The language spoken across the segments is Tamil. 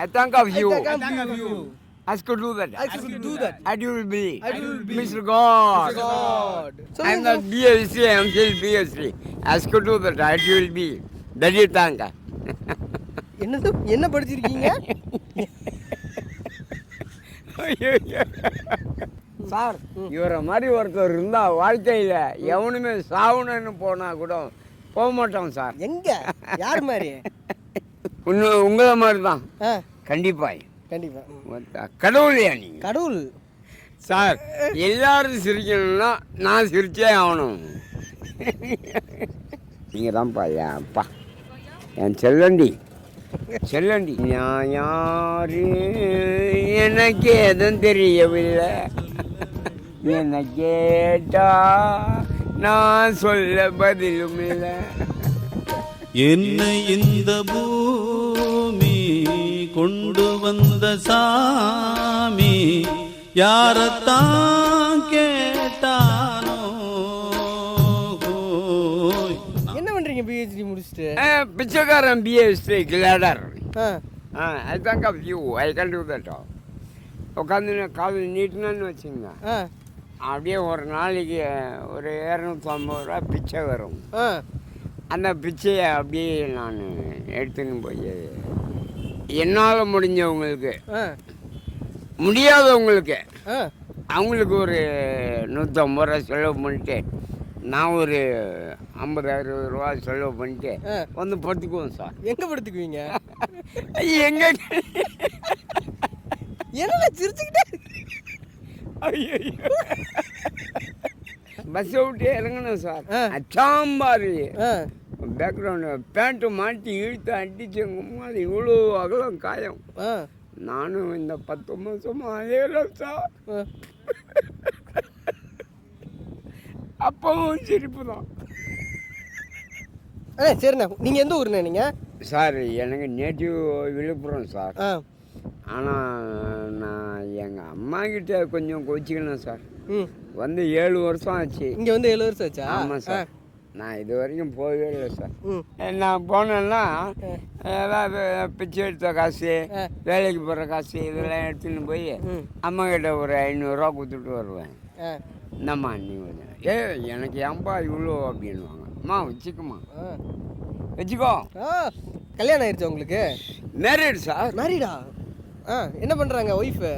I think of you. I think of you. I could do that. I could do that. And you will be. I will be. Mr. God. Mr. God. I'm not BSc, I'm still BSc. I could do that. And you will be. That you thank. என்னது என்ன படிச்சிருக்கீங்க? சார் இவரை மாதிரி ஒருத்தர் இருந்தா வாழ்க்கையில எவனுமே சாவணும்னு போனா கூட போக மாட்டோம் சார். எங்க யார் மாதிரி? உங்களை மாதிரி தான். கண்டிப்பா கண்டிப்பா. கடவுளையா நீங்க? கடவுள் சார் எல்லாரும் சிரிக்கணும்னா நான் சிரிச்சே ஆகணும். நீங்க தான்ப்பா ஏன்ப்பா என் செல்லண்டி யாரு எனக்கு எதுவும் தெரியவில்லை. என்ன கேட்டா நான் சொல்ல பதிலும் இல்லை. என்ன இந்த பூமி கொண்டு வந்த சாமி யாரத்தான் கேட்டானோ. என்ன பண்றீங்க பிஹெச்டி முடிச்சுட்டு? பிச்சைக்காரன் பிஎஸ்டி கிளாடர். I think of you. I can do that. உட்காந்து காலையில் நீட்டினான்னு வச்சுங்க, அப்படியே ஒரு நாளைக்கு ஒரு 250 ரூபா பிச்சை வரும். அந்த பிச்சையை அப்படியே நான் எடுத்துன்னு போய் என்னால் முடிஞ்சவங்களுக்கு, முடியாதவங்களுக்கு அவங்களுக்கு ஒரு 150 ரூபா செலவு பண்ணிட்டு, நான் ஒரு 50-60 ரூபா செலவு பண்ணிட்டு வந்து படுத்துக்குவோம் சார். எங்கே படுத்துக்குவீங்க? எங்க என்ன சிரிச்சுக்கிட்டே? ஐயோ பஸ்ஸை விட்டு இறங்கணும் சார். அச்சாம்பாரு பேக்ரவுண்டு பேண்ட்டு மாட்டி இழுத்து அடிச்சவங்க அது இவ்வளோ அகலம் காயம். நானும் இந்த 10 மாதமாக அலையிறேன் சார். அப்பவும் சிரிப்பு தான். சரிண்ணா, நீங்கள் எந்த ஊருண்ணே நீங்கள்? சார் எனக்கு நேட்டிவ் விழுப்புரம் சார். ஆனால் நான் எங்கள் அம்மா கிட்ட கொஞ்சம் கோச்சிக்கணும் சார். வந்து 7 வருஷம் ஆச்சு. இங்கே வந்து 7 வருஷம் ஆச்சா? ஆமாம் சார். நான் இது வரைக்கும் போகவே இல்லை சார். நான் போனேன்னா ஏதாவது பிச்சை எடுத்த காசு, வேலைக்கு போகிற காசு இதெல்லாம் எடுத்துன்னு போய் அம்மா கிட்ட ஒரு 500 ரூபா கொடுத்துட்டு வருவேன். இந்தம்மா நீ கொஞ்சம் எனக்கு ஏன்பா இவ்வளோ அப்படின்வாங்க. அம்மா வச்சுக்கம்மா வச்சுக்கோ. கல்யாணம் ஆயிடுச்சா உங்களுக்கு? Married sir. மேரிடா? என்ன பண்ணுறாங்க ஒய்ஃபு?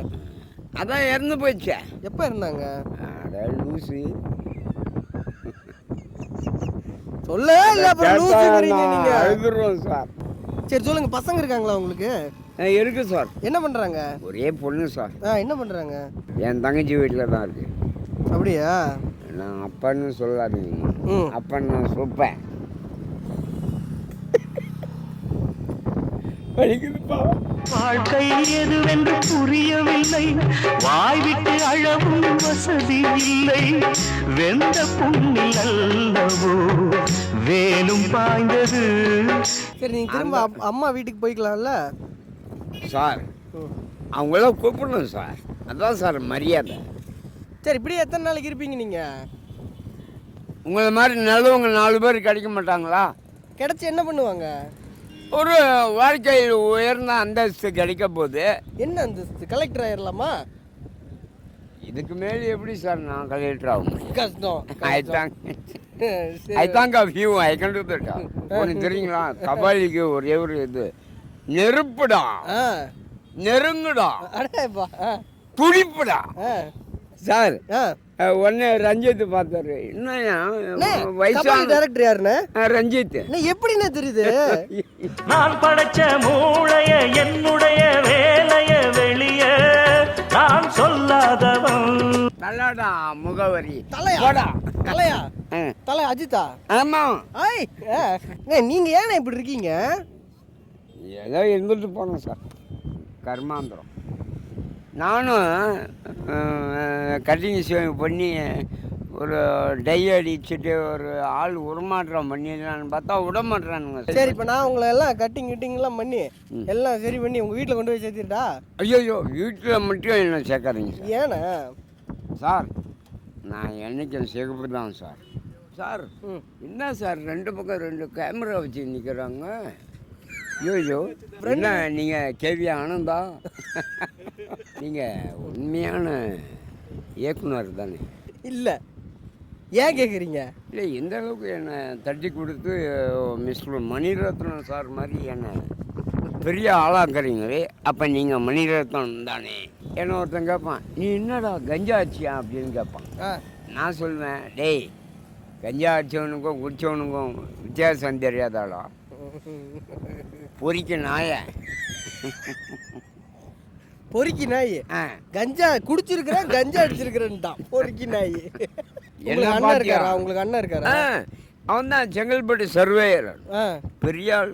அதான் இறந்து போயிடுச்சே. எப்போ இருந்தாங்க? அதான் லூஸு சொல்ல இல்லை, அப்புறம் லூஸுங்கிறீங்க நீங்கள். அழுதுருவோம் சார். சரி சொல்லுங்கள், பசங்க இருக்காங்களா உங்களுக்கு? இருக்கு சார். என்ன பண்ணுறாங்க? ஒரே பொண்ணு சார். என்ன பண்ணுறாங்க? என் தங்கச்சி வீட்டில் தான் இருக்கு. அப்படியா? நான் அப்பன்னு சொல்லாதீங்கம்மா. அப்பன்னு நான் சொல்ப்பேன். வாழ்க்கை எதுவென்று புரியவில்லை, வாய்விட்டு அழவும் வசதி இல்லை, வெந்த புண்ணில் அல்லவோ வேலும் பாய்ந்தது. சரி நீங்கள் திரும்ப அம்மா வீட்டுக்கு போய்க்கலாம்ல சார்? அவங்களாம் கூப்பிடணும் சார், அதான் சார் மரியாதை. சரி இப்படி எத்தனை நாளைக்கு இருப்பீங்க நீங்கள்? உங்களை மாதிரி நல்லவங்க 4 பேர் கிடைக்க மாட்டாங்களா? கிடைச்சி என்ன பண்ணுவாங்க? ஒரு வாழ்க்கையில் உயர்ந்த அந்தஸ்து கிடைக்க போது. என்ன அந்தஸ்து? கலெக்டர் ஆயிடலாமா? இதுக்கு மேலே எப்படி சார் நான் கலெக்டர் ஆகும்? கஷ்டம். I thank of you. I can do that. ஒன்று தெரியுங்களா, கபாலிக்கு ஒரே ஒரு இது, நெருப்புடா, நெருங்குடா, துடிப்புடா சார். உடனே ரஞ்சித் பார்த்தாரு. இன்னும் வயசான டைரக்டர் யாருன்னு? ரஞ்சித். எப்படின்னு தெரியுது? நான் படைச்ச மூளைய என்னுடைய வேலைய வெளிய நான் சொல்லாதவன். நல்லாடா முகவரி. தலையா? தலையா? தலை அஜித்தா? ஆமா. நீங்க ஏன்னா இப்படி இருக்கீங்க? ஏதோ இருந்துட்டு போனோம் சார், கர்மாந்திரம். நானும் கட்டிங் சேவ் பண்ணி ஒரு டை அடிச்சுட்டு ஒரு ஆள் உருமாற்றம் பண்ணிடலான்னு பார்த்தா விட மாட்டேறானுங்க. சரி இப்போ நான் உங்களை எல்லாம் கட்டிங்லாம் பண்ணி எல்லாம் சரி பண்ணி உங்கள் வீட்டில் கொண்டு போய் சேர்த்துட்டா? ஐயோ வீட்டில் மட்டும் என்ன சேர்க்காதீங்க சார். ஏன்னா சார் நான் என்றைக்கும் சிகப்பு தான் சார். சார் என்ன சார் 2 பக்கம் 2 கேமரா வச்சு நிற்கிறாங்க? ஐயோ என்ன நீங்கள் கேவி ஆனந்தா நீங்கள் உண்மையான இயக்குனர் தானே? இல்லை, ஏன் கேட்குறீங்க? இல்லை, எந்த அளவுக்கு என்னை தட்டி கொடுத்து மிஸ்டர் மணிரத்னம் சார் மாதிரி என்னை பெரிய ஆளாக்குறீங்களே, அப்போ நீங்கள் மணிரத்னம் தானே? என்ன ஒருத்தன் கேட்பான், நீ என்னடா கஞ்சா ஆச்சியா அப்படின்னு கேட்பான். நான் சொல்லுவேன், டேய் கஞ்சா அடிச்சவனுக்கும் குடிச்சவனுக்கும் வித்தியாசம் தெரியாதாளா? பொறிக்க நாய பொறுக்கி நாய் கஞ்சா குடிச்சிருக்கிறேன், கஞ்சா அடிச்சிருக்கிறேன்ட்டான் பொறுக்கி நாய். என்ன அண்ணன் இருக்காரா? உங்களுக்கு அண்ணன் இருக்காரா? அவன் தான் செங்கல்பட்டு சர்வேயர், பெரிய ஆள்.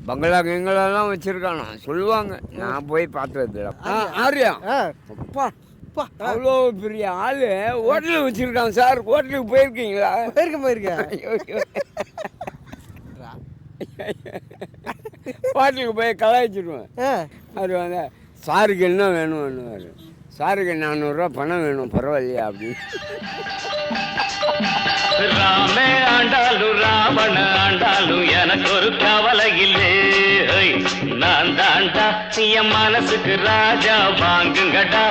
பங்களா கிங்களெல்லாம் வச்சிருக்கானா சொல்லுவாங்க, நான் போய் பார்த்தது. ஆரியா அப்பா அவ்வளோ பெரிய ஆள் ஹோட்டலில் வச்சுருக்காங்க சார். ஹோட்டலுக்கு போயிருக்கீங்களா? போயிருக்கேன். ஹோட்டலுக்கு போய் கலாய்ச்சிடுவேன். அவர் வந்து சாருக்கு என்ன வேணும்னுவார். சாருக்கு 400 பணம் வேணும், பரவாயில்லையா அப்படின்னு. ராமே ஆண்டாலும் ராவண ஆண்டாலும் எனக்கு ஒரு கவலை இல்லை. நான் தாண்டா என் மனசுக்கு ராஜா, வாங்குங்கடா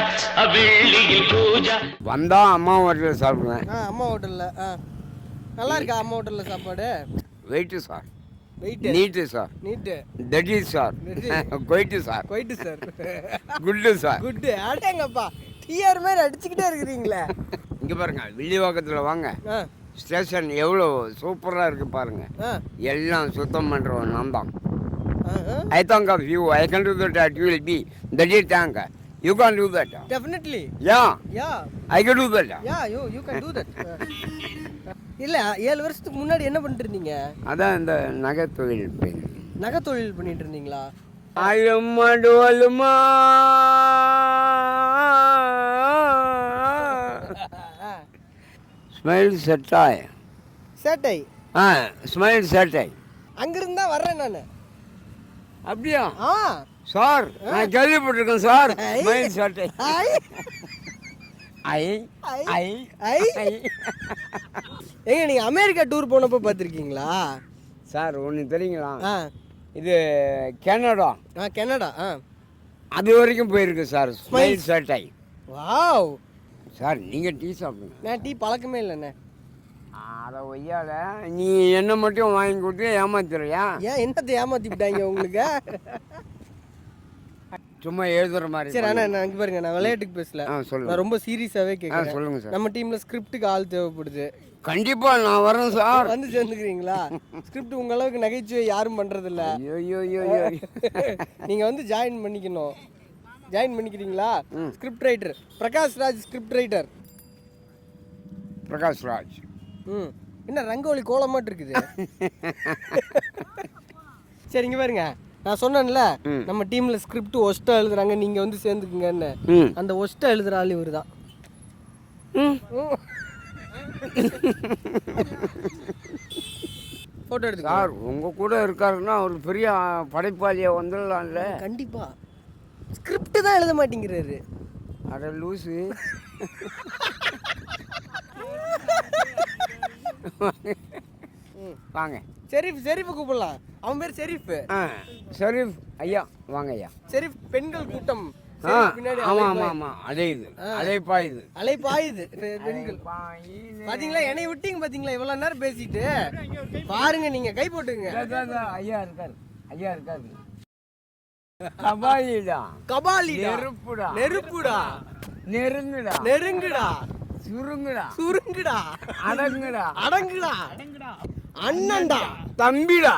வெள்ளியில் பூஜா. வந்தா அம்மா ஹோட்டலில் சாப்பிடுவேன். அம்மா ஹோட்டலில் நல்லா இருக்கா? அம்மா ஹோட்டலில் சாப்பாடு weight sir, weight neat sir, neat that is sir, quite sir, போயிட்டு சார், குட்டு சார், குட்டு. அடேங்கப்பா, டிஆர் மாதிரி அடிச்சுக்கிட்டே இருக்கிறீங்களே. இங்கே பாருங்க, வில்லிவாக்கத்தில் வாங்க, ஸ்டேஷன் எவ்வளோ சூப்பராக இருக்குது பாருங்க. எல்லாம் சுத்தம் பண்ணுறோம் நான் தான். I think of you, I can do that, you will be the tank. You can do that. Definitely. Yeah. I can do that. Yeah, you can do that. இல்ல 7 வருஷத்துக்கு முன்னாடி என்ன பண்ணிட்டு இருந்தீங்க? அதான் இந்த நகை தொழில். நகை தொழில் பண்ணிட்டு இருந்தீங்களா? ஐயம்மாடுவலுமா ஸ்மைல் செட்டாய். சேட்டை? ஸ்மைல் சேட்டை. அங்கிருந்தா வர்றேன் நான். அப்படியா? சார், நான் கேள்விப்பட்டிருக்கேன் சார். ஸ்மைல் சேட்டை. ஏங்க நீங்க அமெரிக்கா டூர் போனப்போ பார்த்துருக்கீங்களா சார்? ஒன்று தெரியுங்களா, இது கனடா. கனடா அது வரைக்கும் போயிருக்கு சார் ஸ்மைல் சேட்டை. வாவ் சார், நீங்கள் டீ சாப்பிடுங்க. நான் டீ பழக்கமே இல்லைண்ணே. அதை ஒய்யால நீ என்ன மட்டும் வாங்கி கொடுத்து ஏமாத்துறியா? ஏன் என்னத்தை ஏமாத்தி விட்டாங்க உங்களுக்கு? சும்மா எழுதுற மாதிரி. சரி அண்ணா, நான் இங்கே பாருங்க, நான் விளையாட்டுக்கு பேசல, நான் ரொம்ப சீரியஸாகவே கேட்குறேன். சொல்லுங்க சார். நம்ம டீம்ல ஸ்கிரிப்டுக்கு ஆள் தேவைப்படுது. கண்டிப்பா நான் வரேன் சார். வந்து சேர்ந்துக்கிறீங்களா? ஸ்கிரிப்ட் உங்க அளவுக்கு நகைச்சுவை யாரும் பண்றதில்ல. நீங்க வந்து ஜாயின் பண்ணிக்கணும். ஜாயின் பண்ணிக்கிறீங்களா? Script writer Prakash Raj, script writer Prakash Raj. என்ன ரங்கோலி கோலமாட்டு இருக்குது. சரி இங்க பாருங்க, நான் சொன்னேன்ல நம்ம டீம்ல ஸ்கிரிப்ட் ஒஸ்டா எழுதுறாங்க, நீங்க வந்து சேர்ந்துக்குங்கன்னு. அந்த ஒஸ்டா எழுதுற ஆள் இவர் தான். போட்டோ எடுத்து சார், உங்க கூட இருக்காருன்னா ஒரு பெரிய படைப்பாளியா வந்துடலாம்ல. கண்டிப்பா. ஸ்கிரிப்ட் தான் எழுத மாட்டேங்கிறாரு. அட லூசு. வாங்க. ஷெரீஃப் கூப்பிடலாம். அவன் பேர் ஷெரீஃப். ஷெரீஃப் ஐயா வாங்க ஐயா. ஷெரீஃப் பெண்கள் கூட்டம். அலைப்பாயுது பெண்கள். பாத்தீங்களா, என்னை விட்டீங்க பாத்தீங்களா இவ்வளவு நேரம் பேசிட்டு. பாருங்க, நீங்க கை போட்டுங்க. ஐயா இருக்காரு. கபாலிடா. நெருப்புடா. நெருங்குடா. சுருங்குடா. அடங்குடா. அண்ணன்டா. தம்பிடா.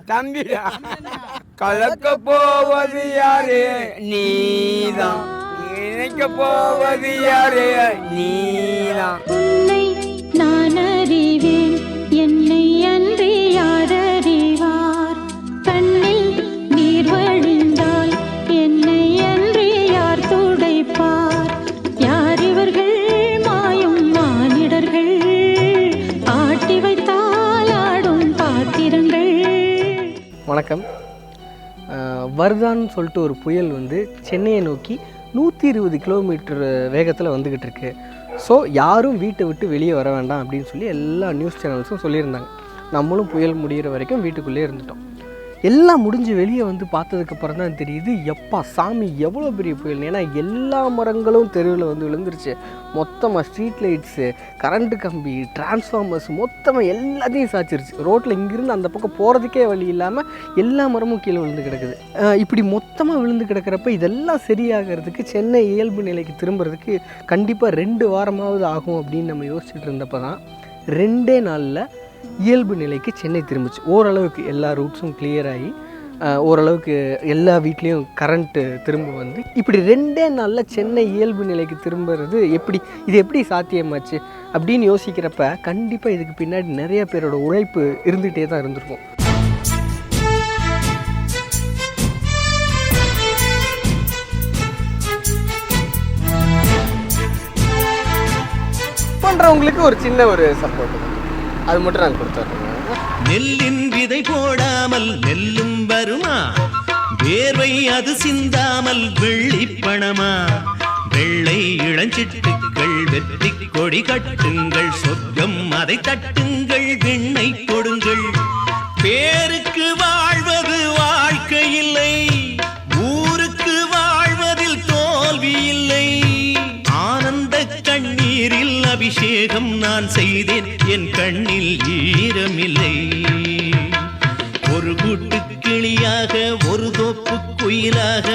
தம்பிடா. கலக்க போவது யாரு? நீதான். நினைக்க போவது யாரு? நீதான். உன்னை நான் அறிவேன், என்னை அன்றி யார் அறிவார்? கண்ணில் நீர் வழிந்தால் என்னை அன்றி யார் துடைப்பார்? யார் இவர்கள் மாயும் மானிடர்கள், ஆட்டி வைத்தால் ஆடும் பாத்திரங்கள். வணக்கம். வர்தான்னு சொல்லிட்டு ஒரு புயல் வந்து சென்னையை நோக்கி 120 கிலோமீட்டர் வேகத்தில் வந்துக்கிட்டு இருக்கு. ஸோ யாரும் வீட்டை விட்டு வெளியே வர வேண்டாம் அப்படின்னு சொல்லி எல்லா நியூஸ் சேனல்ஸும் சொல்லியிருந்தாங்க. நம்மளும் புயல் முடிகிற வரைக்கும் வீட்டுக்குள்ளே இருந்துட்டோம். எல்லாம் முடிஞ்சு வெளியே வந்து பார்த்ததுக்கப்புறம் தான் தெரியுது, எப்பா சாமி எவ்வளோ பெரிய புயல். ஏன்னா எல்லா மரங்களும் தெருவில் வந்து விழுந்துருச்சு. மொத்தமாக ஸ்ட்ரீட் லைட்ஸு, கரண்ட்டு கம்பி, டிரான்ஸ்ஃபார்மர்ஸ் மொத்தமாக எல்லாத்தையும் சாய்ச்சிருச்சு. ரோட்டில் இங்கேருந்து அந்த பக்கம் போகிறதுக்கே வழி இல்லாமல் எல்லா மரமும் கீழே விழுந்து கிடக்குது. இப்படி மொத்தமாக விழுந்து கிடக்கிறப்ப இதெல்லாம் சரியாகிறதுக்கு, சென்னை இயல்பு நிலைக்கு திரும்புறதுக்கு கண்டிப்பாக 2 வாரமாவது ஆகும் அப்படின்னு நம்ம யோசிச்சுட்டு இருந்தப்போ தான் 2 நாளில் இயல்பு நிலைக்கு சென்னை திரும்பிச்சு. ஓரளவுக்கு எல்லா ரூட்ஸும் கிளியர் ஆகி ஓரளவுக்கு எல்லா வீட்லேயும் கரண்ட்டு திரும்ப வந்து இப்படி 2 நாளில் சென்னை இயல்பு நிலைக்கு திரும்புறது இது எப்படி சாத்தியமாச்சு அப்படின்னு யோசிக்கிறப்ப கண்டிப்பாக இதுக்கு பின்னாடி நிறைய பேரோட உழைப்பு இருந்துகிட்டே தான் இருந்திருக்கும். பண்ணுறவங்களுக்கு ஒரு சின்ன ஒரு சப்போர்ட், அது மட்டும் நாங்கள் கொடுத்துருக்கோம். நெல்லின் விதை போடாமல் நெல்லும் வருமா, வேர்வை அது சிந்தாமல் வெள்ளிப்பணமா, வெள்ளை இளஞ்சிட்டுக்கள் வெற்றி கொடி கட்டுங்கள், சொர்க்கம் அதை தட்டுங்கள், விண்ணை கொடுங்கள். பேருக்கு வாழ்வது வாழ்க்கை இல்லை, ஊருக்கு வாழ்வதில் தோல்வி இல்லை. ஆனந்த கண்ணீரில் அபிஷேகம் நான் செய்தேன், என் கண்ணில் ஈரமில்லை. ஒரு கூட்டு கிளியாக ஒரு தோப்பு குயிலாக